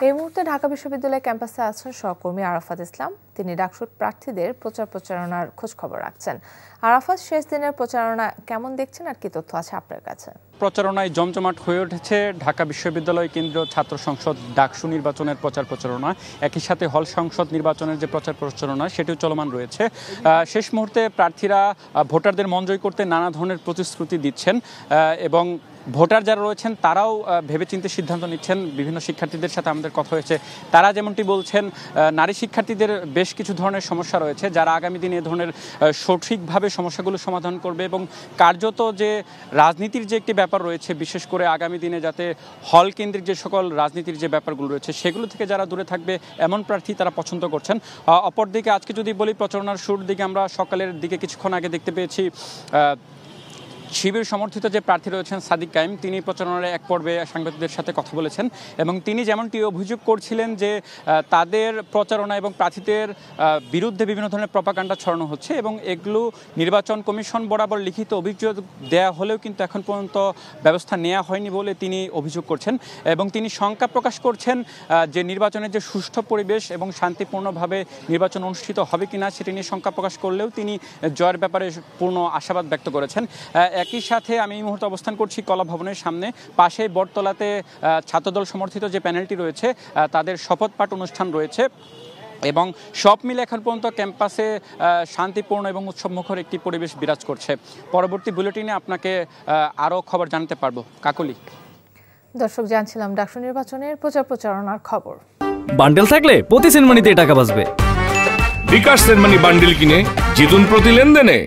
এই মুহূর্তে ঢাকা বিশ্ববিদ্যালয় ক্যাম্পাসে আছেন সহকর্মী আরাফাত ইসলাম। তিনি ডাকসুর প্রার্থীদের প্রচারণার খোঁজ খবর রাখছেন। আরাফাত, শেষ দিনের প্রচারণা কেমন দেখছেন আর কি তথ্য আছে আপনার কাছে? প্রচারণায় জমজমাট হয়ে উঠেছে ঢাকা বিশ্ববিদ্যালয় কেন্দ্রীয় ছাত্র সংসদ ডাকসু নির্বাচনের প্রচারণা। একই সাথে হল সংসদ নির্বাচনের যে প্রচারণা সেটিও চলমান রয়েছে। শেষ মুহূর্তে প্রার্থীরা ভোটারদের মন জয় করতে নানা ধরনের প্রতিশ্রুতি দিচ্ছেন এবং ভোটার যারা রয়েছেন তারাও ভেবেচিন্তে সিদ্ধান্ত নিচ্ছেন। বিভিন্ন শিক্ষার্থীদের সাথে আমাদের কথা হয়েছে, তারা যেমনটি বলছেন নারী শিক্ষার্থীদের বেশ কিছু ধরনের সমস্যা রয়েছে, যারা আগামী দিনে এ ধরনের সঠিকভাবে সমস্যাগুলো সমাধান করবে এবং কার্যত যে রাজনীতির যে একটি ব্যাপার রয়েছে, বিশেষ করে আগামী দিনে যাতে হল কেন্দ্রিক যে সকল রাজনীতির যে ব্যাপারগুলো রয়েছে সেগুলো থেকে যারা দূরে থাকবে এমন প্রার্থী তারা পছন্দ করছেন। অপরদিকে আজকে যদি বলি, প্রচারণার শুরুর দিকে আমরা সকালের দিকে কিছুক্ষণ আগে দেখতে পেয়েছি শিবির সমর্থিত যে প্রার্থী রয়েছেন সাদিক কায়েম, তিনি প্রচারণার এক পর্বে সাংবাদিকদের সাথে কথা বলেছেন এবং তিনি যেমনটি অভিযোগ করছিলেন যে তাদের প্রচারণা এবং প্রার্থীদের বিরুদ্ধে বিভিন্ন ধরনের প্রপাগান্ডা ছড়ানো হচ্ছে এবং এগুলো নির্বাচন কমিশন বরাবর লিখিত অভিযোগ দেয়া হলেও কিন্তু এখন পর্যন্ত ব্যবস্থা নেওয়া হয়নি বলে তিনি অভিযোগ করছেন এবং তিনি শঙ্কা প্রকাশ করছেন যে নির্বাচনের যে সুষ্ঠু পরিবেশ এবং শান্তিপূর্ণভাবে নির্বাচন অনুষ্ঠিত হবে কিনা সেটি নিয়ে শঙ্কা প্রকাশ করলেও তিনি জয়ের ব্যাপারে পূর্ণ আশাবাদ ব্যক্ত করেছেন। একই সাথে আমি এই মুহূর্তে অবস্থান করছি কলা ভবনের সামনে। পাশে বটতলাতে ছাত্রদল সমর্থিত যে প্যানেলটি রয়েছে তাদের শপথ পাঠ অনুষ্ঠান রয়েছে এবং সব মিলে এখন পর্যন্ত ক্যাম্পাসে শান্তিপূর্ণ এবং উৎসবমুখর একটি পরিবেশ বিরাজ করছে। পরবর্তী বুলেটিনে আপনাকে আরও খবর জানাতে পারবো। কাকলি। দর্শক, জানছিলাম ডাকসু নির্বাচনের প্রচারণার খবর। বান্ডেল থাকলে প্রতি সেনমানিতে টাকা বাঁচবে। বিকাশ সেনমানি বান্ডেল কিনে জিতুন প্রতি লেনদেনে।